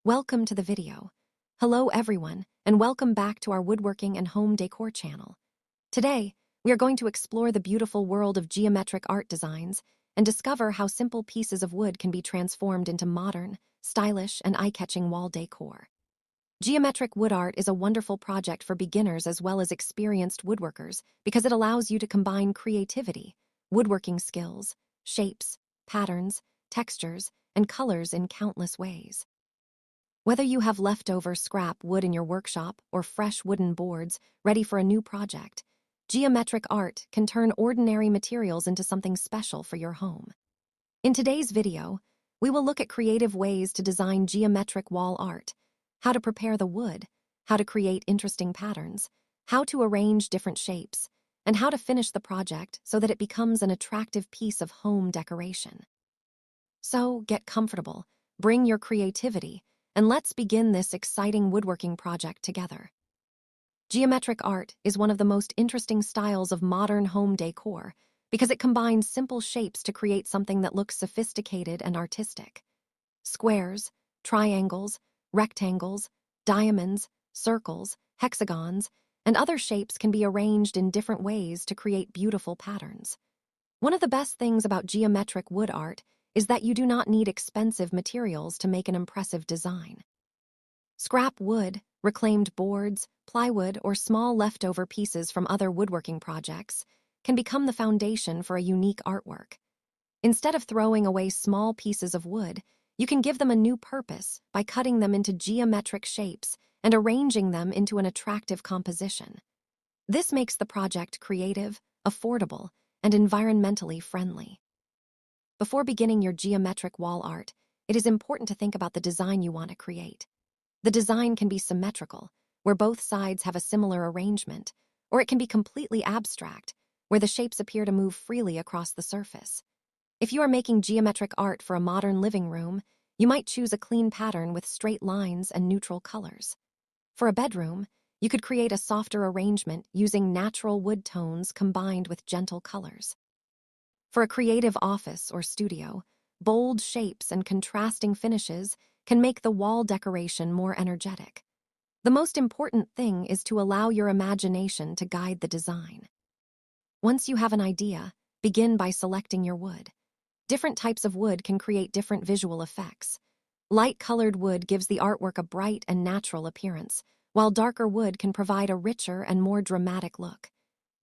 Welcome to the video. Hello everyone, and welcome back to our woodworking and home decor channel. Today, we are going to explore the beautiful world of geometric art designs and discover how simple pieces of wood can be transformed into modern, stylish, and eye-catching wall decor. Geometric wood art is a wonderful project for beginners as well as experienced woodworkers because it allows you to combine creativity, woodworking skills, shapes, patterns, textures, and colors in countless ways. Whether you have leftover scrap wood in your workshop or fresh wooden boards ready for a new project, geometric art can turn ordinary materials into something special for your home. In today's video, we will look at creative ways to design geometric wall art, how to prepare the wood, how to create interesting patterns, how to arrange different shapes, and how to finish the project so that it becomes an attractive piece of home decoration. So get comfortable, bring your creativity, and let's begin this exciting woodworking project together. Geometric art is one of the most interesting styles of modern home decor because it combines simple shapes to create something that looks sophisticated and artistic. Squares, triangles, rectangles, diamonds, circles, hexagons, and other shapes can be arranged in different ways to create beautiful patterns. One of the best things about geometric wood art is that you do not need expensive materials to make an impressive design. Scrap wood, reclaimed boards, plywood, or small leftover pieces from other woodworking projects can become the foundation for a unique artwork. Instead of throwing away small pieces of wood, you can give them a new purpose by cutting them into geometric shapes and arranging them into an attractive composition. This makes the project creative, affordable, and environmentally friendly. Before beginning your geometric wall art, it is important to think about the design you want to create. The design can be symmetrical, where both sides have a similar arrangement, or it can be completely abstract, where the shapes appear to move freely across the surface. If you are making geometric art for a modern living room, you might choose a clean pattern with straight lines and neutral colors. For a bedroom, you could create a softer arrangement using natural wood tones combined with gentle colors. For a creative office or studio, bold shapes and contrasting finishes can make the wall decoration more energetic. The most important thing is to allow your imagination to guide the design. Once you have an idea, begin by selecting your wood. Different types of wood can create different visual effects. Light-colored wood gives the artwork a bright and natural appearance, while darker wood can provide a richer and more dramatic look.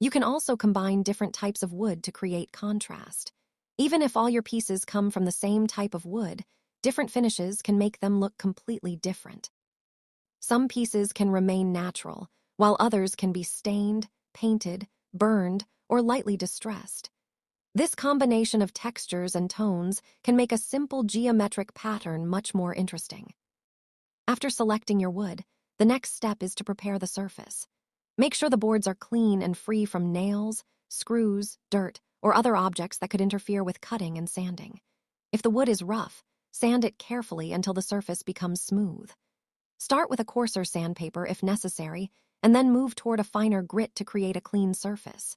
You can also combine different types of wood to create contrast. Even if all your pieces come from the same type of wood, different finishes can make them look completely different. Some pieces can remain natural, while others can be stained, painted, burned, or lightly distressed. This combination of textures and tones can make a simple geometric pattern much more interesting. After selecting your wood, the next step is to prepare the surface. Make sure the boards are clean and free from nails, screws, dirt, or other objects that could interfere with cutting and sanding. If the wood is rough, sand it carefully until the surface becomes smooth. Start with a coarser sandpaper if necessary, and then move toward a finer grit to create a clean surface.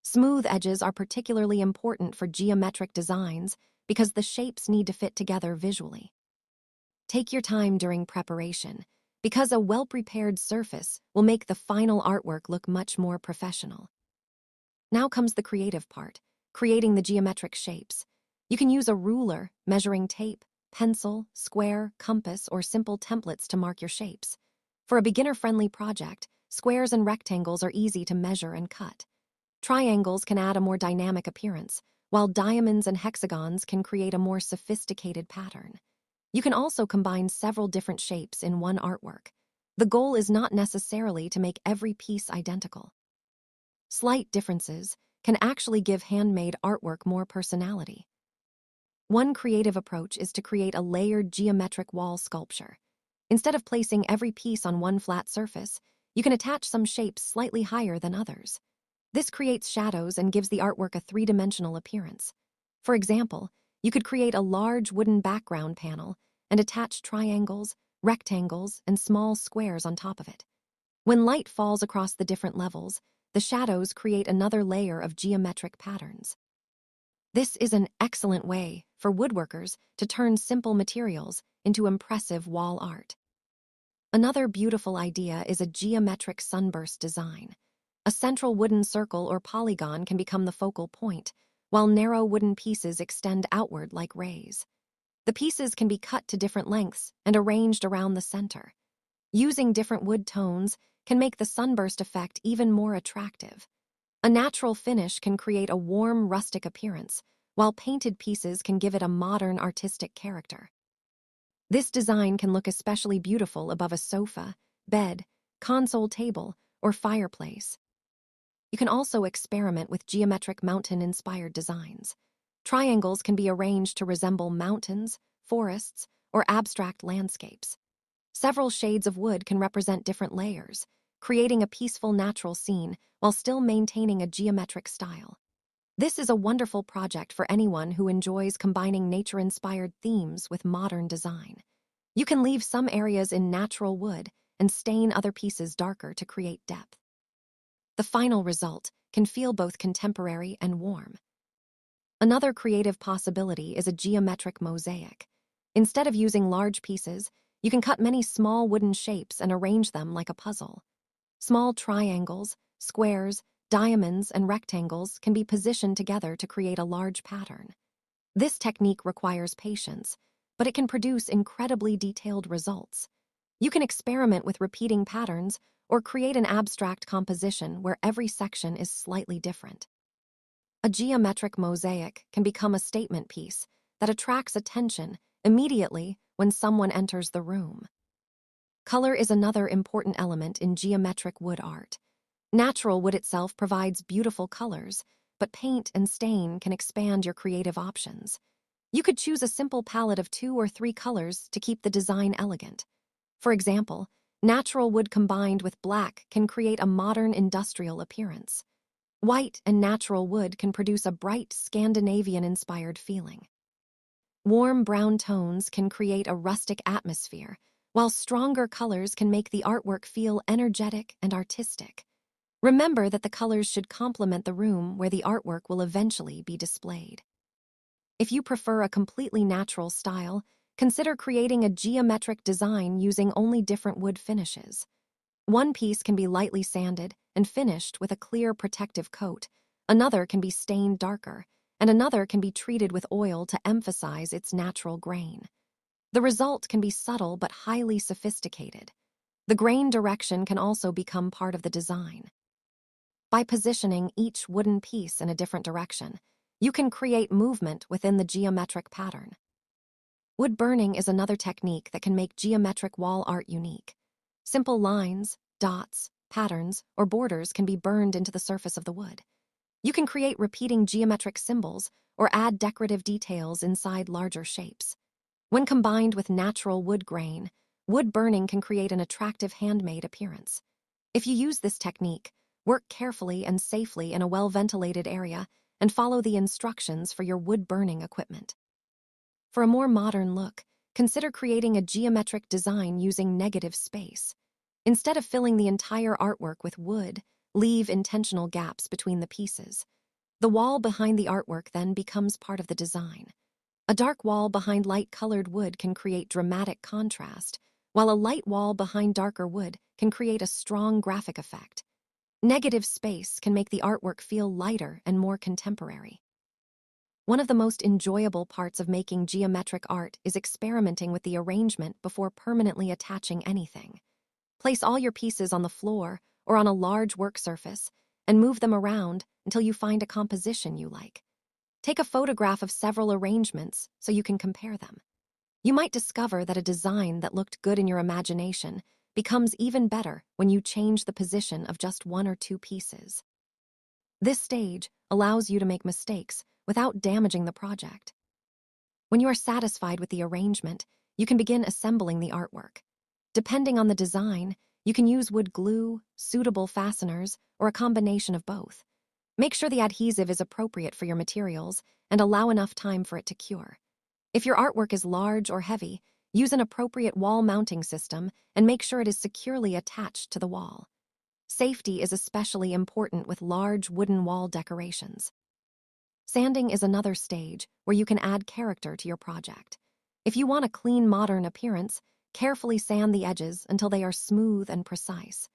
Smooth edges are particularly important for geometric designs because the shapes need to fit together visually. Take your time during preparation, because a well-prepared surface will make the final artwork look much more professional. Now comes the creative part, creating the geometric shapes. You can use a ruler, measuring tape, pencil, square, compass, or simple templates to mark your shapes. For a beginner-friendly project, squares and rectangles are easy to measure and cut. Triangles can add a more dynamic appearance, while diamonds and hexagons can create a more sophisticated pattern. You can also combine several different shapes in one artwork. The goal is not necessarily to make every piece identical. Slight differences can actually give handmade artwork more personality. One creative approach is to create a layered geometric wall sculpture. Instead of placing every piece on one flat surface, you can attach some shapes slightly higher than others. This creates shadows and gives the artwork a three-dimensional appearance. For example, you could create a large wooden background panel and attach triangles, rectangles, and small squares on top of it. When light falls across the different levels, the shadows create another layer of geometric patterns. This is an excellent way for woodworkers to turn simple materials into impressive wall art. Another beautiful idea is a geometric sunburst design. A central wooden circle or polygon can become the focal point, while narrow wooden pieces extend outward like rays. The pieces can be cut to different lengths and arranged around the center. Using different wood tones can make the sunburst effect even more attractive. A natural finish can create a warm, rustic appearance, while painted pieces can give it a modern, artistic character. This design can look especially beautiful above a sofa, bed, console table, or fireplace. You can also experiment with geometric mountain-inspired designs. Triangles can be arranged to resemble mountains, forests, or abstract landscapes. Several shades of wood can represent different layers, creating a peaceful natural scene while still maintaining a geometric style. This is a wonderful project for anyone who enjoys combining nature-inspired themes with modern design. You can leave some areas in natural wood and stain other pieces darker to create depth. The final result can feel both contemporary and warm. Another creative possibility is a geometric mosaic. Instead of using large pieces, you can cut many small wooden shapes and arrange them like a puzzle. Small triangles, squares, diamonds, and rectangles can be positioned together to create a large pattern. This technique requires patience, but it can produce incredibly detailed results. You can experiment with repeating patterns or create an abstract composition where every section is slightly different. A geometric mosaic can become a statement piece that attracts attention immediately when someone enters the room. Color is another important element in geometric wood art. Natural wood itself provides beautiful colors, but paint and stain can expand your creative options. You could choose a simple palette of 2 or 3 colors to keep the design elegant. For example, natural wood combined with black can create a modern industrial appearance. White and natural wood can produce a bright Scandinavian-inspired feeling. Warm brown tones can create a rustic atmosphere, while stronger colors can make the artwork feel energetic and artistic. Remember that the colors should complement the room where the artwork will eventually be displayed. If you prefer a completely natural style, consider creating a geometric design using only different wood finishes. One piece can be lightly sanded and finished with a clear protective coat, another can be stained darker, and another can be treated with oil to emphasize its natural grain. The result can be subtle but highly sophisticated. The grain direction can also become part of the design. By positioning each wooden piece in a different direction, you can create movement within the geometric pattern. Wood burning is another technique that can make geometric wall art unique. Simple lines, dots, patterns, or borders can be burned into the surface of the wood. You can create repeating geometric symbols or add decorative details inside larger shapes. When combined with natural wood grain, wood burning can create an attractive handmade appearance. If you use this technique, work carefully and safely in a well-ventilated area and follow the instructions for your wood-burning equipment. For a more modern look, consider creating a geometric design using negative space. Instead of filling the entire artwork with wood, leave intentional gaps between the pieces. The wall behind the artwork then becomes part of the design. A dark wall behind light-colored wood can create dramatic contrast, while a light wall behind darker wood can create a strong graphic effect. Negative space can make the artwork feel lighter and more contemporary. One of the most enjoyable parts of making geometric art is experimenting with the arrangement before permanently attaching anything. Place all your pieces on the floor or on a large work surface and move them around until you find a composition you like. Take a photograph of several arrangements so you can compare them. You might discover that a design that looked good in your imagination becomes even better when you change the position of just 1 or 2 pieces. This stage allows you to make mistakes without damaging the project. When you are satisfied with the arrangement, you can begin assembling the artwork. Depending on the design, you can use wood glue, suitable fasteners, or a combination of both. Make sure the adhesive is appropriate for your materials and allow enough time for it to cure. If your artwork is large or heavy, use an appropriate wall mounting system and make sure it is securely attached to the wall. Safety is especially important with large wooden wall decorations. Sanding is another stage where you can add character to your project. If you want a clean, modern appearance, carefully sand the edges until they are smooth and precise.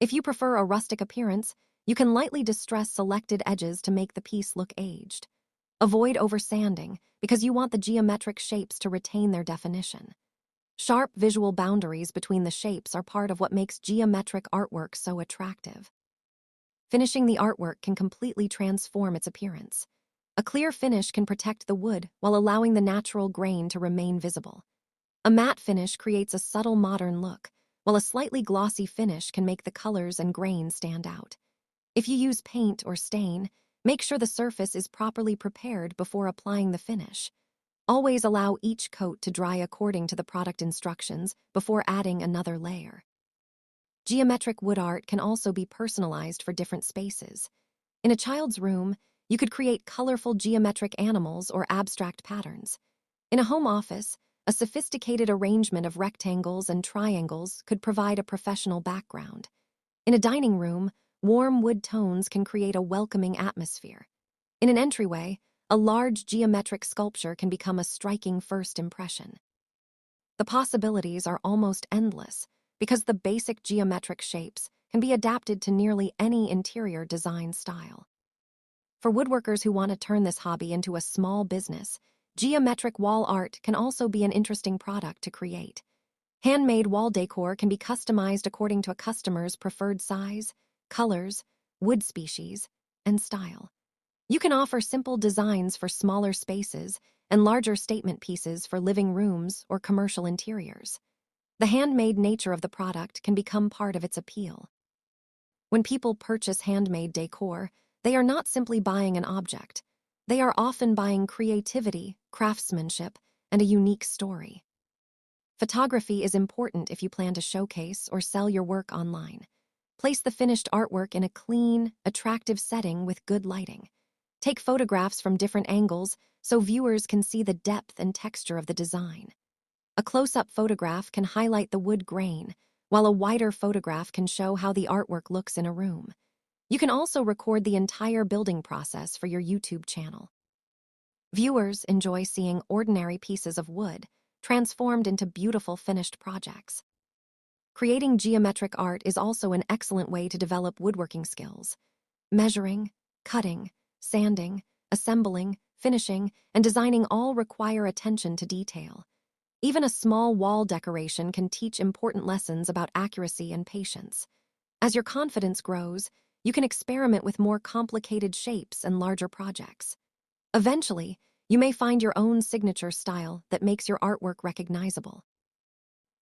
If you prefer a rustic appearance, you can lightly distress selected edges to make the piece look aged. Avoid oversanding because you want the geometric shapes to retain their definition. Sharp visual boundaries between the shapes are part of what makes geometric artwork so attractive. Finishing the artwork can completely transform its appearance. A clear finish can protect the wood while allowing the natural grain to remain visible. A matte finish creates a subtle modern look, while a slightly glossy finish can make the colors and grain stand out. If you use paint or stain, make sure the surface is properly prepared before applying the finish. Always allow each coat to dry according to the product instructions before adding another layer. Geometric wood art can also be personalized for different spaces. In a child's room, you could create colorful geometric animals or abstract patterns. In a home office, a sophisticated arrangement of rectangles and triangles could provide a professional background. In a dining room, warm wood tones can create a welcoming atmosphere. In an entryway, a large geometric sculpture can become a striking first impression. The possibilities are almost endless because the basic geometric shapes can be adapted to nearly any interior design style. For woodworkers who want to turn this hobby into a small business, geometric wall art can also be an interesting product to create. Handmade wall decor can be customized according to a customer's preferred size, colors, wood species, and style. You can offer simple designs for smaller spaces and larger statement pieces for living rooms or commercial interiors. The handmade nature of the product can become part of its appeal. When people purchase handmade decor, they are not simply buying an object. They are often buying creativity, craftsmanship, and a unique story. Photography is important if you plan to showcase or sell your work online. Place the finished artwork in a clean, attractive setting with good lighting. Take photographs from different angles so viewers can see the depth and texture of the design. A close-up photograph can highlight the wood grain, while a wider photograph can show how the artwork looks in a room. You can also record the entire building process for your YouTube channel. Viewers enjoy seeing ordinary pieces of wood transformed into beautiful finished projects. Creating geometric art is also an excellent way to develop woodworking skills. Measuring, cutting, sanding, assembling, finishing, and designing all require attention to detail. Even a small wall decoration can teach important lessons about accuracy and patience. As your confidence grows, you can experiment with more complicated shapes and larger projects. Eventually, you may find your own signature style that makes your artwork recognizable.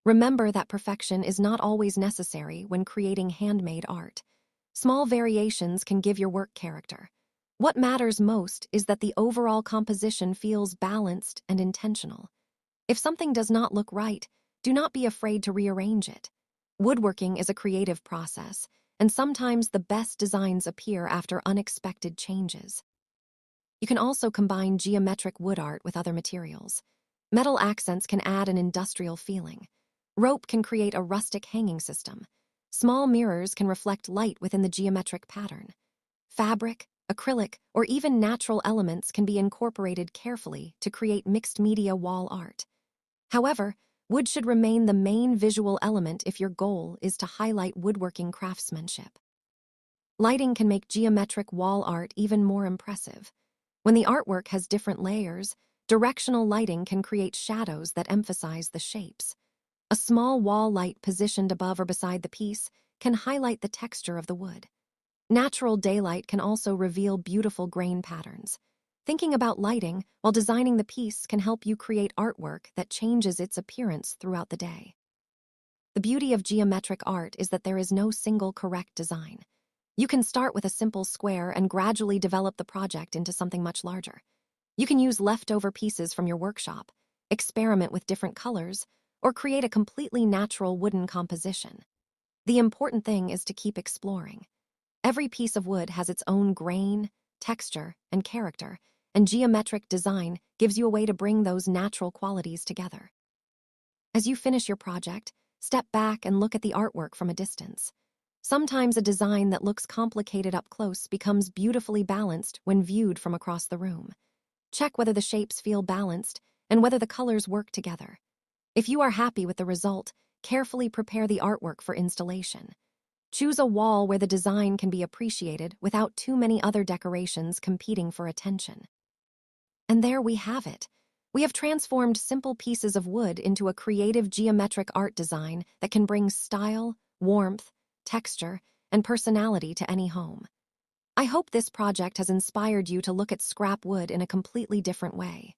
Remember that perfection is not always necessary when creating handmade art. Small variations can give your work character. What matters most is that the overall composition feels balanced and intentional. If something does not look right, do not be afraid to rearrange it. Woodworking is a creative process, and sometimes the best designs appear after unexpected changes. You can also combine geometric wood art with other materials. Metal accents can add an industrial feeling. Rope can create a rustic hanging system. Small mirrors can reflect light within the geometric pattern. Fabric, acrylic, or even natural elements can be incorporated carefully to create mixed-media wall art. However, wood should remain the main visual element if your goal is to highlight woodworking craftsmanship. Lighting can make geometric wall art even more impressive. When the artwork has different layers, directional lighting can create shadows that emphasize the shapes. A small wall light positioned above or beside the piece can highlight the texture of the wood. Natural daylight can also reveal beautiful grain patterns. Thinking about lighting while designing the piece can help you create artwork that changes its appearance throughout the day. The beauty of geometric art is that there is no single correct design. You can start with a simple square and gradually develop the project into something much larger. You can use leftover pieces from your workshop, experiment with different colors, or create a completely natural wooden composition. The important thing is to keep exploring. Every piece of wood has its own grain, texture, and character, and geometric design gives you a way to bring those natural qualities together. As you finish your project, step back and look at the artwork from a distance. Sometimes a design that looks complicated up close becomes beautifully balanced when viewed from across the room. Check whether the shapes feel balanced and whether the colors work together. If you are happy with the result, carefully prepare the artwork for installation. Choose a wall where the design can be appreciated without too many other decorations competing for attention. And there we have it. We have transformed simple pieces of wood into a creative geometric art design that can bring style, warmth, texture, and personality to any home. I hope this project has inspired you to look at scrap wood in a completely different way.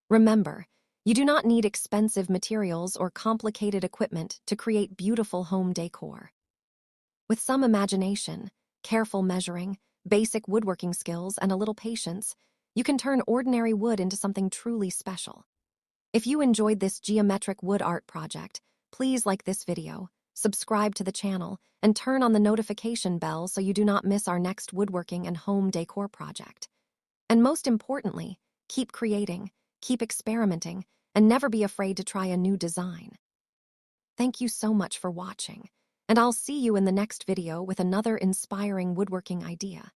Remember, you do not need expensive materials or complicated equipment to create beautiful home decor. With some imagination, careful measuring, basic woodworking skills, and a little patience, you can turn ordinary wood into something truly special. If you enjoyed this geometric wood art project, please like this video, subscribe to the channel, and turn on the notification bell so you do not miss our next woodworking and home decor project. And most importantly, keep creating, keep experimenting, and never be afraid to try a new design. Thank you so much for watching, and I'll see you in the next video with another inspiring woodworking idea.